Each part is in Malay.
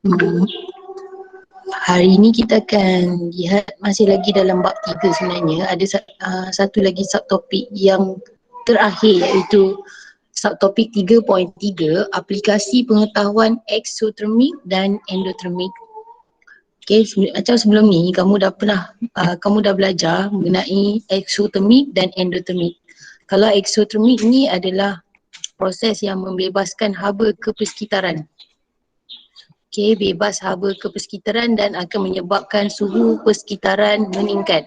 Hmm. Hari ini kita akan lihat masih lagi dalam bab 3 sebenarnya. Ada satu lagi subtopik yang terakhir iaitu subtopik 3.3, aplikasi pengetahuan eksotermik dan endotermik. Okay, macam sebelum ni kamu dah belajar mengenai eksotermik dan endotermik. Kalau eksotermik ni adalah proses yang membebaskan haba ke persekitaran. Okay, bebas haba ke persekitaran dan akan menyebabkan suhu persekitaran meningkat.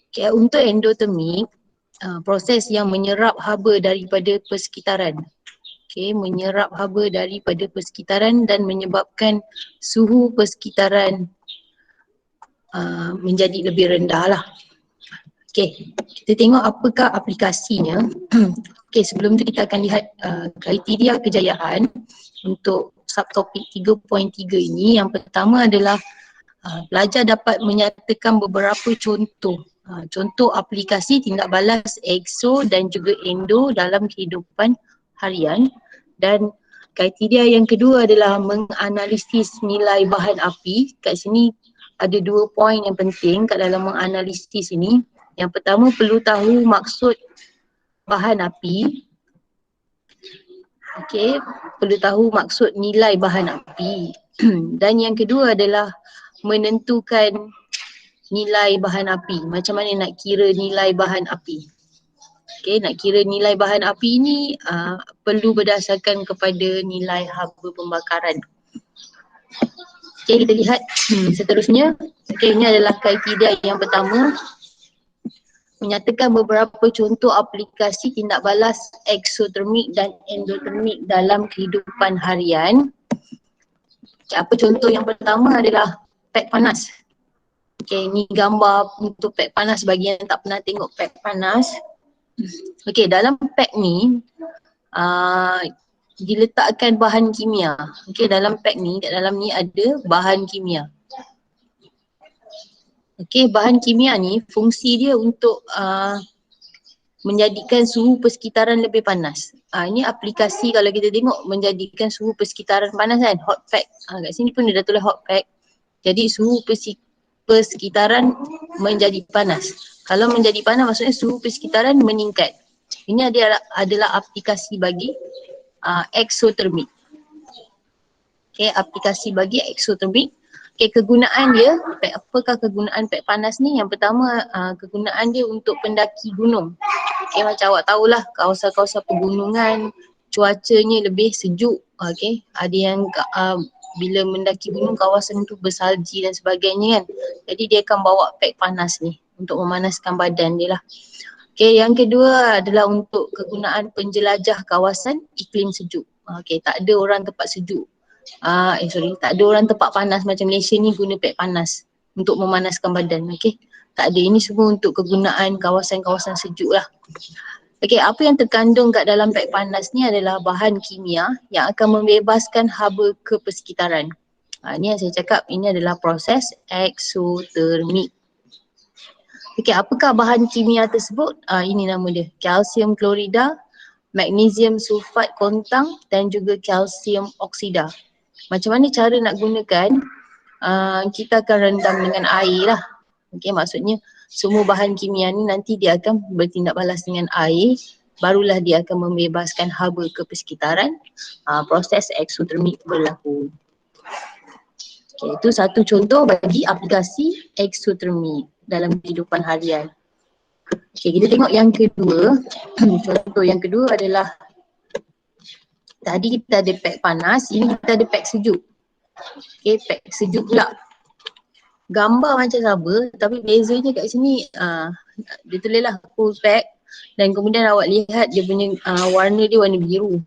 Okay, untuk endotermik, proses yang menyerap haba daripada persekitaran. Okay, menyerap haba daripada persekitaran dan menyebabkan suhu persekitaran menjadi lebih rendah lah. Okay, kita tengok apakah aplikasinya. Okay, sebelum tu kita akan lihat kriteria kejayaan untuk subtopik 3.3 ini. Yang pertama adalah pelajar dapat menyatakan beberapa contoh. Contoh aplikasi tindak balas exo dan juga endo dalam kehidupan harian. Dan kriteria yang kedua adalah menganalisis nilai bahan api. Kat sini ada 2 poin yang penting kat dalam menganalisis ini. Yang pertama, perlu tahu maksud bahan api. Okey, perlu tahu maksud nilai bahan api. Dan yang kedua adalah menentukan nilai bahan api. Macam mana nak kira nilai bahan api? Okey, nak kira nilai bahan api ni perlu berdasarkan kepada nilai haba pembakaran. Okey, kita lihat seterusnya. Okey, ini adalah kriteria yang pertama. Menyatakan beberapa contoh aplikasi tindak balas eksotermik dan endotermik dalam kehidupan harian. Apa contoh yang pertama adalah pek panas. Okay, ni gambar untuk pek panas bagi yang tak pernah tengok pek panas. Okay, dalam pek ni diletakkan bahan kimia. Okay, dalam pek ni, kat dalam ni ada bahan kimia. Okay, bahan kimia ni fungsi dia untuk menjadikan suhu persekitaran lebih panas. Ini aplikasi kalau kita tengok menjadikan suhu persekitaran panas kan, hot pack. Kat sini pun dia dah tulis hot pack. Jadi suhu persekitaran menjadi panas. Kalau menjadi panas maksudnya suhu persekitaran meningkat. Ini adalah aplikasi bagi eksotermik. Okay, aplikasi bagi eksotermik. Okay, kegunaan dia, apakah kegunaan pek panas ni? Yang pertama, kegunaan dia untuk pendaki gunung. Okay, macam awak tahulah kawasan-kawasan pegunungan, cuacanya lebih sejuk. Okay, ada yang bila mendaki gunung kawasan tu bersalji dan sebagainya kan. Jadi dia akan bawa pek panas ni untuk memanaskan badan dia lah. Okay, yang kedua adalah untuk kegunaan penjelajah kawasan iklim sejuk. Okay, tak ada orang tempat sejuk. Tak ada orang tempat panas macam Malaysia ni guna pek panas untuk memanaskan badan. Okay, tak ada. Ini semua untuk kegunaan kawasan-kawasan sejuk lah. Okay, apa yang terkandung kat dalam pek panas ni adalah bahan kimia yang akan membebaskan haba ke persekitaran. Ni yang saya cakap, ini adalah proses eksotermik. Okay, apakah bahan kimia tersebut? Ini nama dia, kalsium klorida, magnesium sulfat kontang dan juga kalsium oksida. Macam mana cara nak gunakan? Kita akan rendam dengan air lah. Okay, maksudnya semua bahan kimia ni nanti dia akan bertindak balas dengan air, barulah dia akan membebaskan haba ke persekitaran. Proses eksotermik berlaku. Okay, itu satu contoh bagi aplikasi eksotermik dalam kehidupan harian. Okay, kita tengok yang kedua. Contoh yang kedua adalah tadi kita ada pek panas, ini kita ada pek sejuk. Okay, pek sejuk pula. Gambar macam sama tapi bezanya kat sini dia tulislah full pack dan kemudian awak lihat dia punya warna dia warna biru.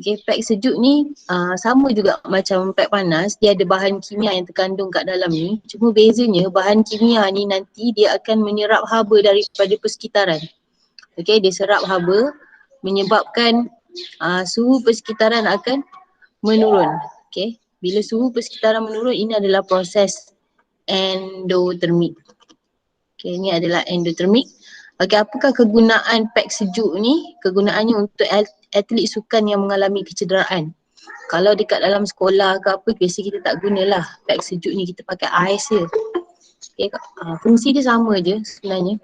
Okay, pack sejuk ni sama juga macam pack panas, dia ada bahan kimia yang terkandung kat dalam ni. Cuma bezanya bahan kimia ni nanti dia akan menyerap haba daripada persekitaran. Okay, dia serap haba menyebabkan suhu persekitaran akan menurun. Okay, bila suhu persekitaran menurun, ini adalah proses endotermik. Okay, ini adalah endotermik. Okay, apakah kegunaan pek sejuk ni? Kegunaannya untuk atlet sukan yang mengalami kecederaan. Kalau dekat dalam sekolah ke apa, biasa kita tak gunalah pack sejuk ni, kita pakai ais je. Okay, fungsi dia sama je sebenarnya.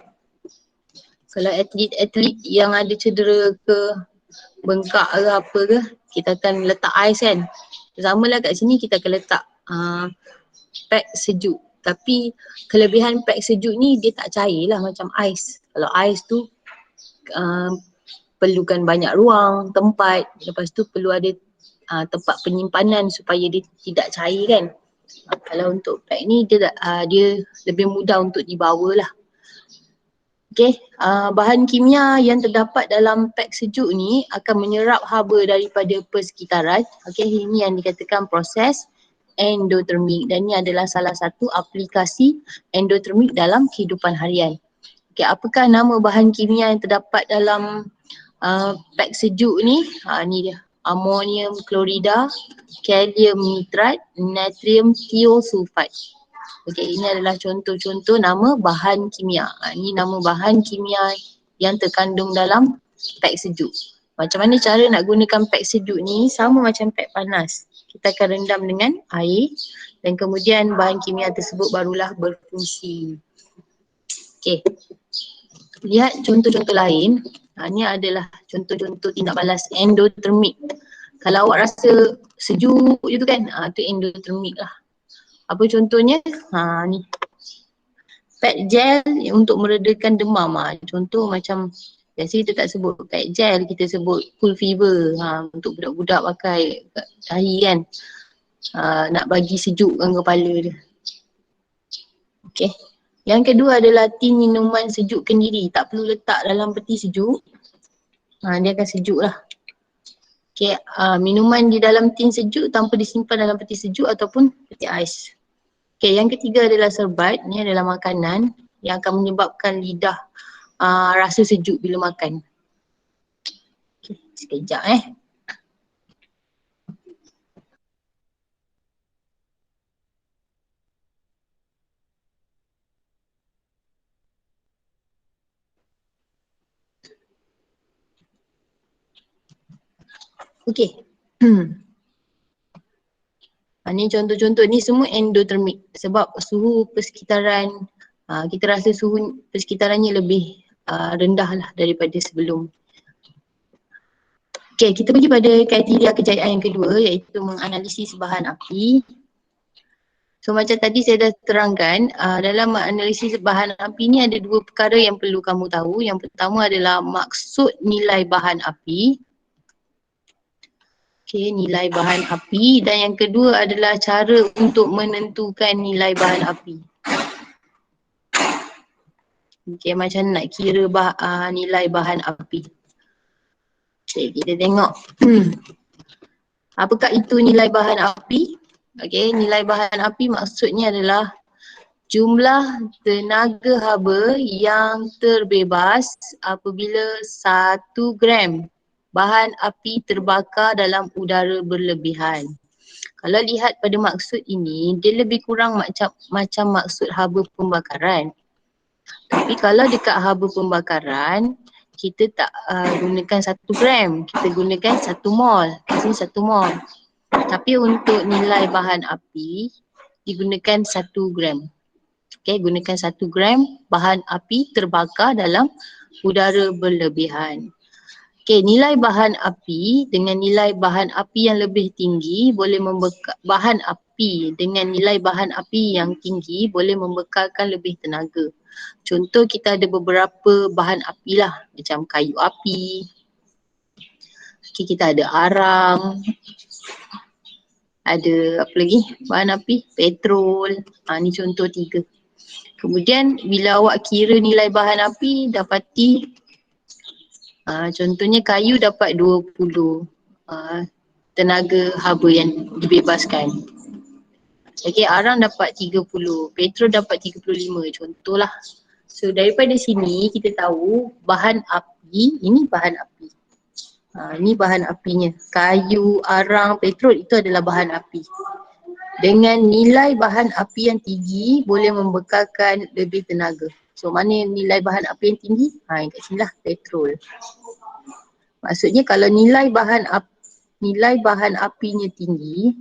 Kalau atlet-atlet yang ada cedera ke, bengkak ke apa ke, kita akan letak ais kan. Sama lah kat sini kita akan letak pack sejuk. Tapi kelebihan pack sejuk ni dia tak cair lah macam ais. Kalau ais tu perlukan banyak ruang, tempat, lepas tu perlu ada tempat penyimpanan supaya dia tidak cair kan. Kalau untuk pack ni dia lebih mudah untuk dibawa lah. Okay, bahan kimia yang terdapat dalam pack sejuk ni akan menyerap haba daripada persekitaran. Okay, ini yang dikatakan proses endotermik dan ini adalah salah satu aplikasi endotermik dalam kehidupan harian. Okay, apakah nama bahan kimia yang terdapat dalam pack sejuk ni? Ni dia, amonium klorida, kalium nitrat, natrium thiosulfat. Okey, ini adalah contoh-contoh nama bahan kimia. Ini nama bahan kimia yang terkandung dalam pack sejuk. Macam mana cara nak gunakan pack sejuk ni? Sama macam pack panas. Kita akan rendam dengan air dan kemudian bahan kimia tersebut barulah berfungsi. Okey. Lihat contoh-contoh lain. Ini adalah contoh-contoh tindak balas endotermik. Kalau awak rasa sejuk je tu kan, tu endotermik lah. Apa contohnya? Ni. Pad gel untuk meredakan demam. Contoh macam biasa kita tak sebut pad gel, kita sebut cool fever. Untuk budak-budak pakai kat dahi kan. Nak bagi sejukkan kepala dia. Okay. Yang kedua adalah tin minuman sejuk kendiri. Tak perlu letak dalam peti sejuk. Dia akan sejuk lah. Okay. Minuman di dalam tin sejuk tanpa disimpan dalam peti sejuk ataupun peti ais. Okay, yang ketiga adalah serbat. Ni adalah makanan yang akan menyebabkan lidah rasa sejuk bila makan. Okay, sekejap Okay. Ni contoh-contoh, ni semua endotermik sebab suhu persekitaran, kita rasa suhu persekitarannya lebih rendah lah daripada sebelum. Okay, kita pergi pada kriteria kejayaan yang kedua iaitu menganalisis bahan api. So macam tadi saya dah terangkan, dalam menganalisis bahan api ni ada dua perkara yang perlu kamu tahu. Yang pertama adalah maksud nilai bahan api. Okay, nilai bahan api, dan yang kedua adalah cara untuk menentukan nilai bahan api. Okay, macam nak kira nilai bahan api. Okay, kita tengok. Apakah itu nilai bahan api? Okay, nilai bahan api maksudnya adalah jumlah tenaga haba yang terbebas apabila 1 gram bahan api terbakar dalam udara berlebihan. Kalau lihat pada maksud ini, dia lebih kurang macam maksud haba pembakaran. Tapi kalau dekat haba pembakaran, kita tak gunakan 1 gram, kita gunakan 1 mol. Kat sini 1 mol. Tapi untuk nilai bahan api, digunakan 1 gram. Okay, gunakan 1 gram bahan api terbakar dalam udara berlebihan. Okay, nilai bahan api dengan nilai bahan api yang lebih tinggi boleh bahan api dengan nilai bahan api yang tinggi boleh membekalkan lebih tenaga. Contoh kita ada beberapa bahan api lah, macam kayu api. Okay, kita ada arang. Ada apa lagi? Bahan api, petrol. Ni contoh 3. Kemudian bila awak kira nilai bahan api, dapati contohnya kayu dapat 20 tenaga haba yang dibebaskan. Okay, arang dapat 30, petrol dapat 35, contohlah. So daripada sini kita tahu bahan api, ini bahan api. Ini bahan apinya, kayu, arang, petrol itu adalah bahan api. Dengan nilai bahan api yang tinggi boleh membekalkan lebih tenaga. So mana nilai bahan api yang tinggi? Kat sini lah, petrol. Maksudnya kalau nilai bahan api nilai bahan apinya tinggi,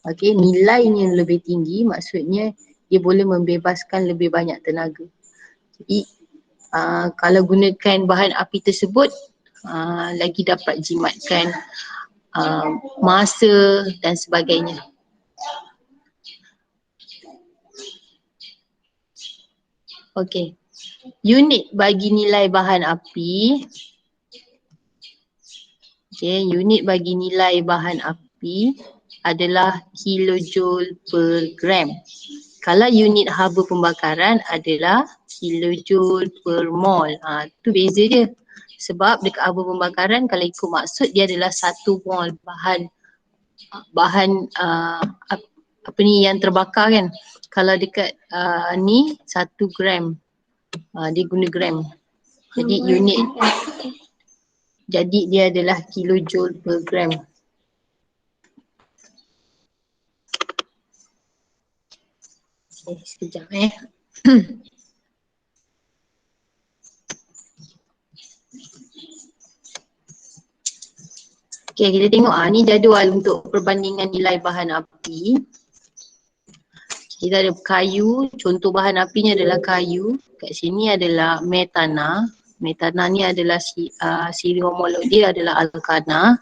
okey, nilainya lebih tinggi, maksudnya dia boleh membebaskan lebih banyak tenaga. Jadi kalau gunakan bahan api tersebut lagi dapat jimatkan masa dan sebagainya. Okey, unit bagi nilai bahan api. Okey, unit bagi nilai bahan api adalah kilojoule per gram. Kalau unit haba pembakaran adalah kilojoule per mol. Tu beza dia. Sebab dekat haba pembakaran kalau ikut maksud dia adalah 1 mol bahan apa ni yang terbakar kan. Kalau dekat ni 1 gram. Dia guna gram. Jadi unit, jadi dia adalah kilojoule per gram. Okay, sekejap Okay, kita tengok ni jadual untuk perbandingan nilai bahan api. Kita ada kayu, contoh bahan apinya adalah kayu. Kat sini adalah metana. Metana ni adalah siri homolog dia adalah alkana.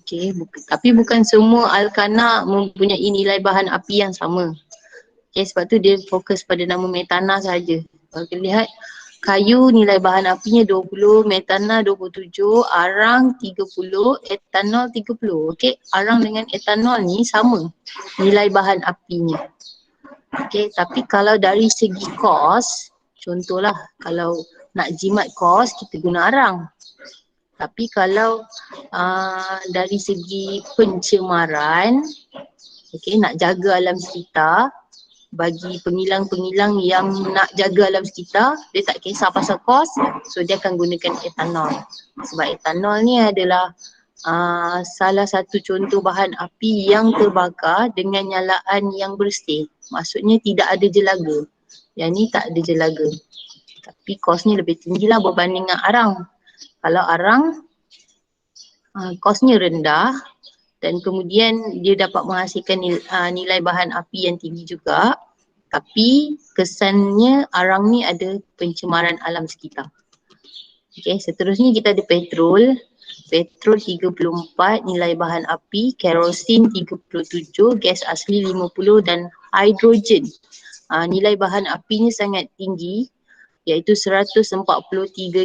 Okay, tapi bukan semua alkana mempunyai nilai bahan api yang sama. Okay, sebab tu dia fokus pada nama metana saja. Kalau kita lihat kayu nilai bahan apinya 20, metana 27, arang 30, etanol 30. Okey, arang dengan etanol ni sama nilai bahan apinya. Okey, tapi kalau dari segi kos, contohlah kalau nak jimat kos kita guna arang. Tapi kalau dari segi pencemaran, okey, nak jaga alam sekitar, bagi pengilang-pengilang yang nak jaga alam sekitar, dia tak kisah pasal kos, so dia akan gunakan etanol. Sebab etanol ni adalah salah satu contoh bahan api yang terbakar dengan nyalaan yang bersih. Maksudnya tidak ada jelaga. Yang ni tak ada jelaga. Tapi kosnya lebih tinggi lah berbanding dengan arang. Kalau arang, kosnya rendah, dan kemudian dia dapat menghasilkan nilai bahan api yang tinggi juga, tapi kesannya arang ni ada pencemaran alam sekitar. Okey, seterusnya kita ada petrol. Petrol 34 nilai bahan api, kerosin 37, gas asli 50 dan hidrogen. Nilai bahan apinya sangat tinggi iaitu 143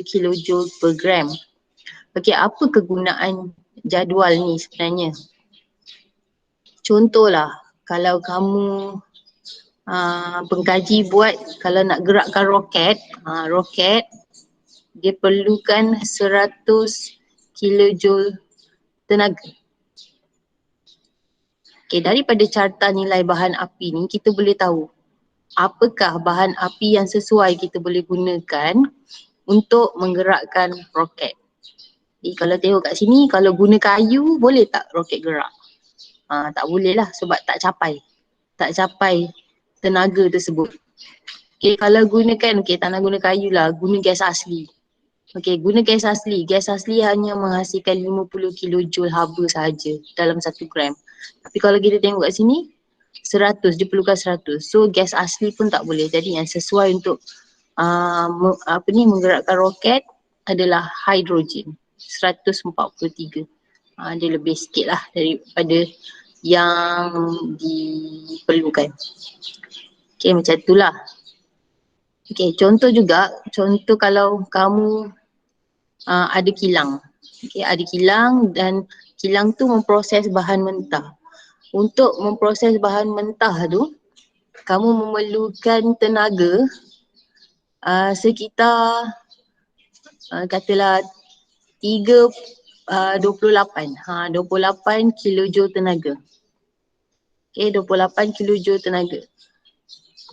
kilojoule per gram. Okey, apa kegunaan jadual ni sebenarnya? Contohlah, kalau kamu pengkaji buat, kalau nak gerakkan roket, roket dia perlukan 100 kilojoule tenaga. Okay, daripada carta nilai bahan api ni kita boleh tahu apakah bahan api yang sesuai kita boleh gunakan untuk menggerakkan roket. Jadi kalau tengok kat sini, kalau guna kayu boleh tak roket gerak? Tak boleh lah sebab tak capai tenaga tersebut. Okay, kalau gunakan, tak nak guna kayu lah, guna gas asli. Okay, guna gas asli. Gas asli hanya menghasilkan 50 kilojoule haba sahaja dalam 1 gram. Tapi kalau kita tengok kat sini, 100, dia perlukan 100. So gas asli pun tak boleh. Jadi yang sesuai untuk menggerakkan roket adalah hidrogen, 143. Dia lebih sikit lah daripada yang diperlukan. Okay, macam itulah. Okay, contoh juga, contoh kalau kamu ada kilang. Okay, ada kilang dan kilang tu memproses bahan mentah. Untuk memproses bahan mentah tu, kamu memerlukan tenaga sekitar katalah 28 kilojoule tenaga. Okay, 28 kilojoule tenaga.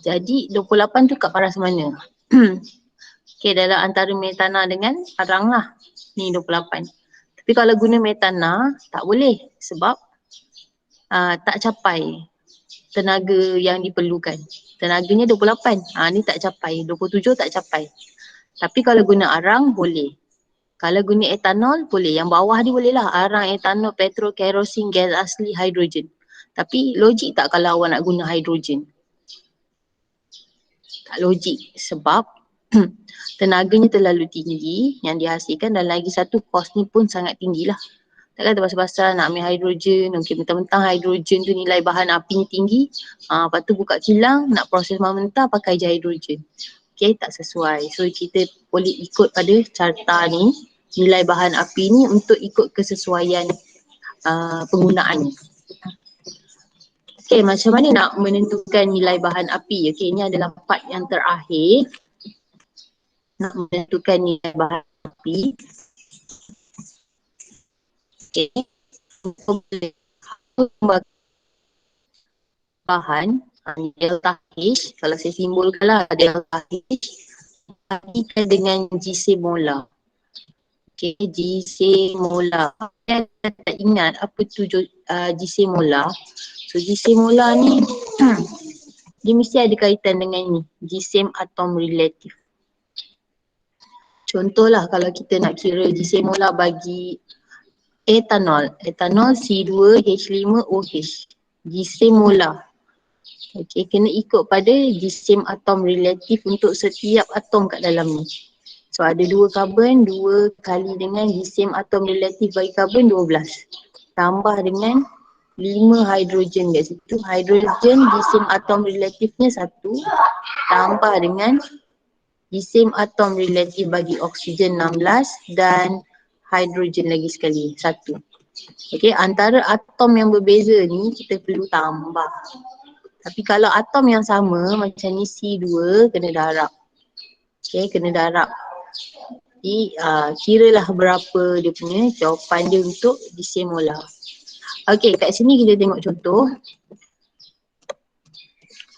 Jadi 28 tu kat paras mana? Okay, dalam antara metana dengan arang lah. Ni 28. Tapi kalau guna metana, tak boleh sebab tak capai tenaga yang diperlukan. Tenaganya 28. Ni tak capai. 27 tak capai. Tapi kalau guna arang, boleh. Kalau guna etanol boleh, yang bawah ni boleh lah, arang, etanol, petrol, kerosin, gas asli, hidrogen. Tapi logik tak kalau awak nak guna hidrogen? Tak logik sebab tenaganya terlalu tinggi yang dihasilkan dan lagi satu kos ni pun sangat tinggi lah. Takkan terpaksa-pasal nak ambil hidrogen, mungkin mentang-mentang hidrogen tu nilai bahan apinya tinggi, lepas tu buka kilang nak proses mentah pakai je hidrogen. Okay, tak sesuai. So kita boleh ikut pada carta ni, nilai bahan api ni untuk ikut kesesuaian penggunaannya. Okay, macam mana nak menentukan nilai bahan api? Okay, ini adalah part yang terakhir. Nak menentukan nilai bahan api. Okay. Bahan delta H, kalau saya simbolkan lah delta H, dibandingkan dengan GC molar. Okay, GC molar. Saya tak ingat apa tu GC molar. So GC molar ni dia mesti ada kaitan dengan ni, gisim atom relatif. Contohlah kalau kita nak kira GC molar bagi etanol C2H5OH, gisim molar. Okay, kena ikut pada gisim atom relatif untuk setiap atom kat dalam ni. So ada 2 karbon, 2 kali dengan gisim atom relatif bagi karbon 12. Tambah dengan 5 hidrogen kat situ. Hidrogen gisim atom relatifnya 1. Tambah dengan gisim atom relatif bagi oksigen 16 dan hidrogen lagi sekali 1. Okay, antara atom yang berbeza ni kita perlu tambah. Tapi kalau atom yang sama macam ni C2 kena darab. Okay, kena darab. Jadi kiralah berapa dia punya jawapan dia untuk gisim molar. Okay, kat sini kita tengok contoh.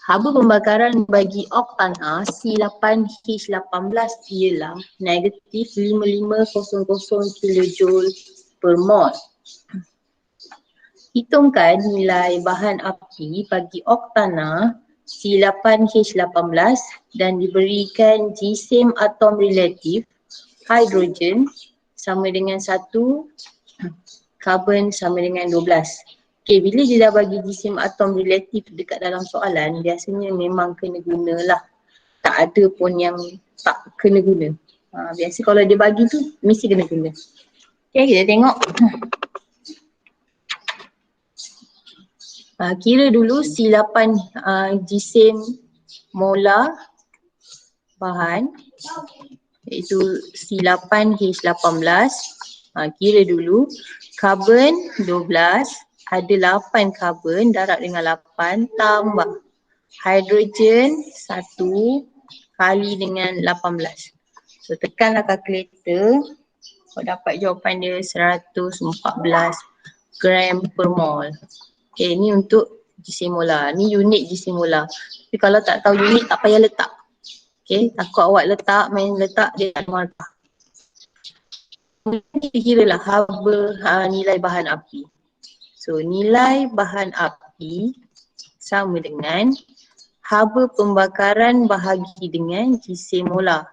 Haba pembakaran bagi oktana C8H18 ialah negatif 5500 kJ per mol. Hitungkan nilai bahan api bagi oktana C8H18 dan diberikan gisim atom relatif hidrogen sama dengan 1, karbon sama dengan 12. Okay, bila dia dah bagi gisim atom relatif dekat dalam soalan, biasanya memang kena gunalah. Tak ada pun yang tak kena guna. Biasa kalau dia bagi tu, mesti kena guna. Okay, kita tengok. Kira dulu C8 gisim molar bahan iaitu C8H18. Kira dulu karbon 12, ada 8 karbon darab dengan 8 tambah hidrogen 1 kali dengan 18. So tekanlah kalkulator, kau dapat jawapan dia 114 gram per mol. Okay, ni untuk gisim molar. Ni unit gisim molar. Tapi kalau tak tahu unit tak payah letak. Okay, takut awak letak, main letak dia tak markah. Kita kiralah haba nilai bahan api. So nilai bahan api sama dengan haba pembakaran bahagi dengan gisim molar.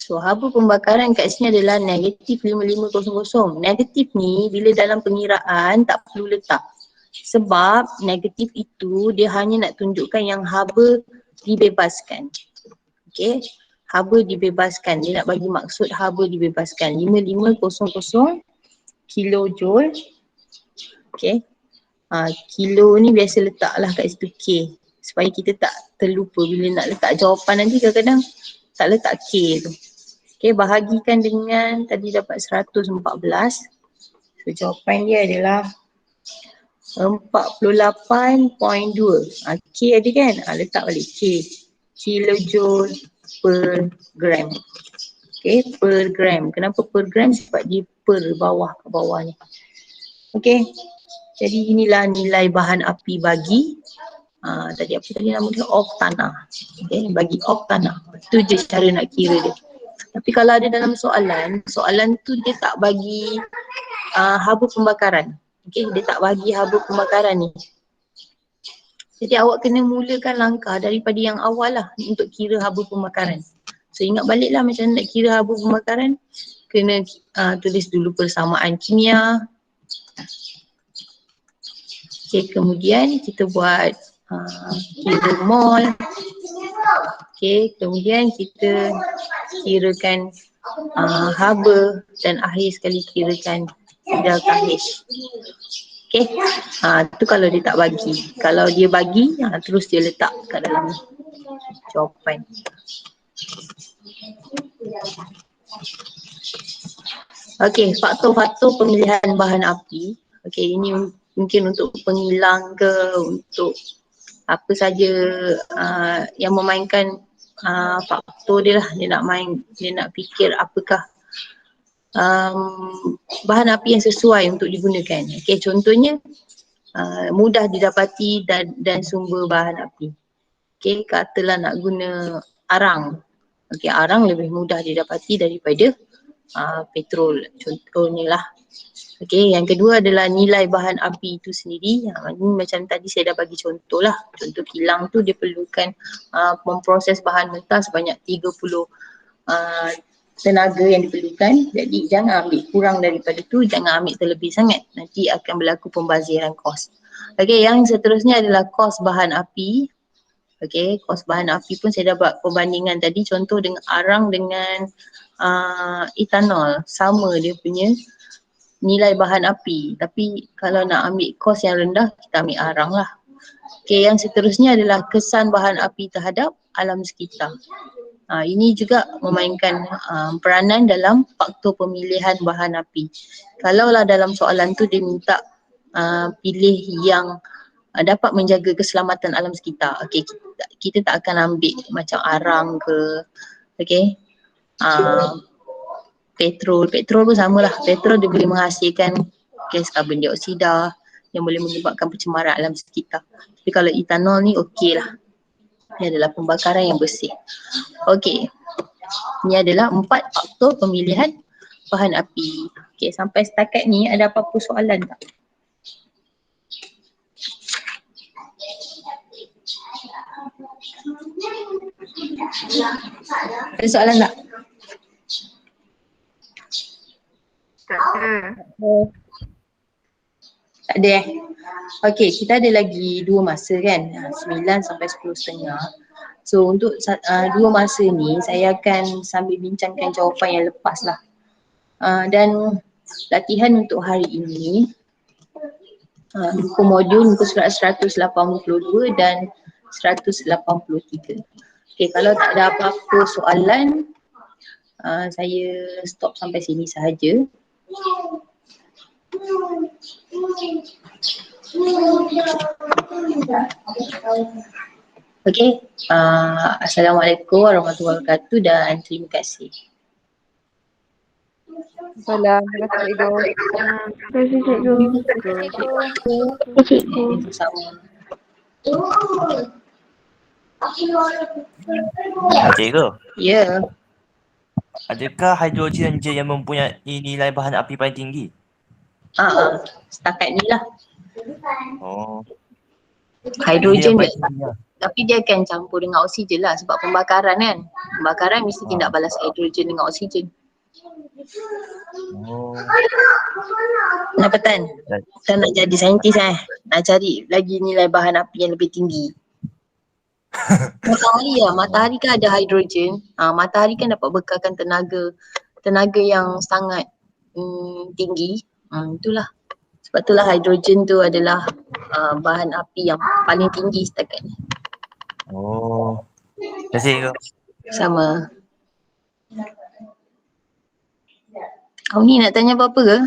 So haba pembakaran kat sini adalah negatif 5500. Negatif ni bila dalam pengiraan tak perlu letak. Sebab negatif itu dia hanya nak tunjukkan yang haba dibebaskan. Okay, haba dibebaskan. Dia nak bagi maksud haba dibebaskan. 5500 kilojoule. Okay, kilo ni biasa letaklah kat situ K. Supaya kita tak terlupa bila nak letak jawapan nanti kadang-kadang tak letak K tu. Okay, bahagikan dengan tadi dapat 114. So jawapan dia adalah 48.2. K ada kan? Letak balik K. Kilojoule per gram. Okay, per gram. Kenapa per gram? Sebab dia per bawah ke bawah ni. Okay, jadi inilah nilai bahan api bagi tadi apa tadi nama dia? Oktana. Okay, bagi oktana. Itu je cara nak kira dia. Tapi kalau ada dalam soalan, soalan tu dia tak bagi haba pembakaran. Okay, dia tak bagi haba pembakaran ni. Jadi awak kena mulakan langkah daripada yang awal lah untuk kira haba pembakaran. So ingat balik lah macam nak kira haba pembakaran, kena tulis dulu persamaan kimia. Okay, kemudian kita buat kira mol. Okay, kemudian kita kirakan haba dan akhir sekali kirakan delta H. Okay, tu kalau dia tak bagi. Kalau dia bagi, terus dia letak kat dalam jawapan. Okay, faktor-faktor pemilihan bahan api. Okay, ini mungkin untuk pengilang ke, untuk apa saja yang memainkan faktor dia lah. Dia nak fikir apakah bahan api yang sesuai untuk digunakan. Okay, contohnya mudah didapati dan sumber bahan api. Okay, katalah nak guna arang. Okay, arang lebih mudah didapati daripada petrol, contohnya lah. Okay, yang kedua adalah nilai bahan api itu sendiri. Ini macam tadi saya dah bagi contoh lah. Contoh kilang tu dia perlukan memproses bahan mentah sebanyak 30 tenaga yang diperlukan. Jadi jangan ambil kurang daripada tu, jangan ambil terlebih sangat. Nanti akan berlaku pembaziran kos. Okay, yang seterusnya adalah kos bahan api. Okay, kos bahan api pun saya dah buat perbandingan tadi. Contoh dengan arang dengan etanol, sama dia punya nilai bahan api. Tapi kalau nak ambil kos yang rendah, kita ambil arang lah. Okay, yang seterusnya adalah kesan bahan api terhadap alam sekitar. Ini juga memainkan peranan dalam faktor pemilihan bahan api. Kalaulah dalam soalan tu dia minta pilih yang dapat menjaga keselamatan alam sekitar. Okay, kita tak akan ambil macam arang ke, okay, petrol pun samalah. Petrol dia boleh menghasilkan gas karbon dioksida yang boleh menyebabkan pencemaran alam sekitar. Tapi kalau etanol ni okey lah. Ini adalah pembakaran yang bersih. Okey. Ini adalah 4 faktor pemilihan bahan api. Okey, sampai setakat ni ada apa-apa soalan tak? Ada soalan tak? Tak ada. Tak ada Okey, kita ada lagi 2 masa kan, 9 sampai 10.30. So untuk 2 masa ni saya akan sambil bincangkan jawapan yang lepas lah. Dan latihan untuk hari ini muka modul muka surat 182 dan 183. Okey, kalau tak ada apa-apa soalan, saya stop sampai sini sahaja. Okey, Assalamualaikum warahmatullahi wabarakatuh dan terima kasih. Salam. Terima kasih Cikgu. Sama. Cikgu, Ya. adakah hidrogen je yang mempunyai nilai bahan api paling tinggi? Setakat ni lah. Oh. Hidrogen Dia dia, paling tinggi lah. tapi dia akan campur dengan oksigen lah sebab pembakaran kan. Pembakaran mesti tindak balas hidrogen dengan oksigen. Oh. Kenapa Tan? Tan nak jadi saintis nak cari lagi nilai bahan api yang lebih tinggi. Matahari kan ada hidrogen. Matahari kan dapat bekalkan tenaga yang sangat tinggi. Itulah. Sebab itulah hidrogen tu adalah bahan api yang paling tinggi setakat ni. Oh. Terima kasih Cikgu. Sama. Kau ni nak tanya apa-apa ke?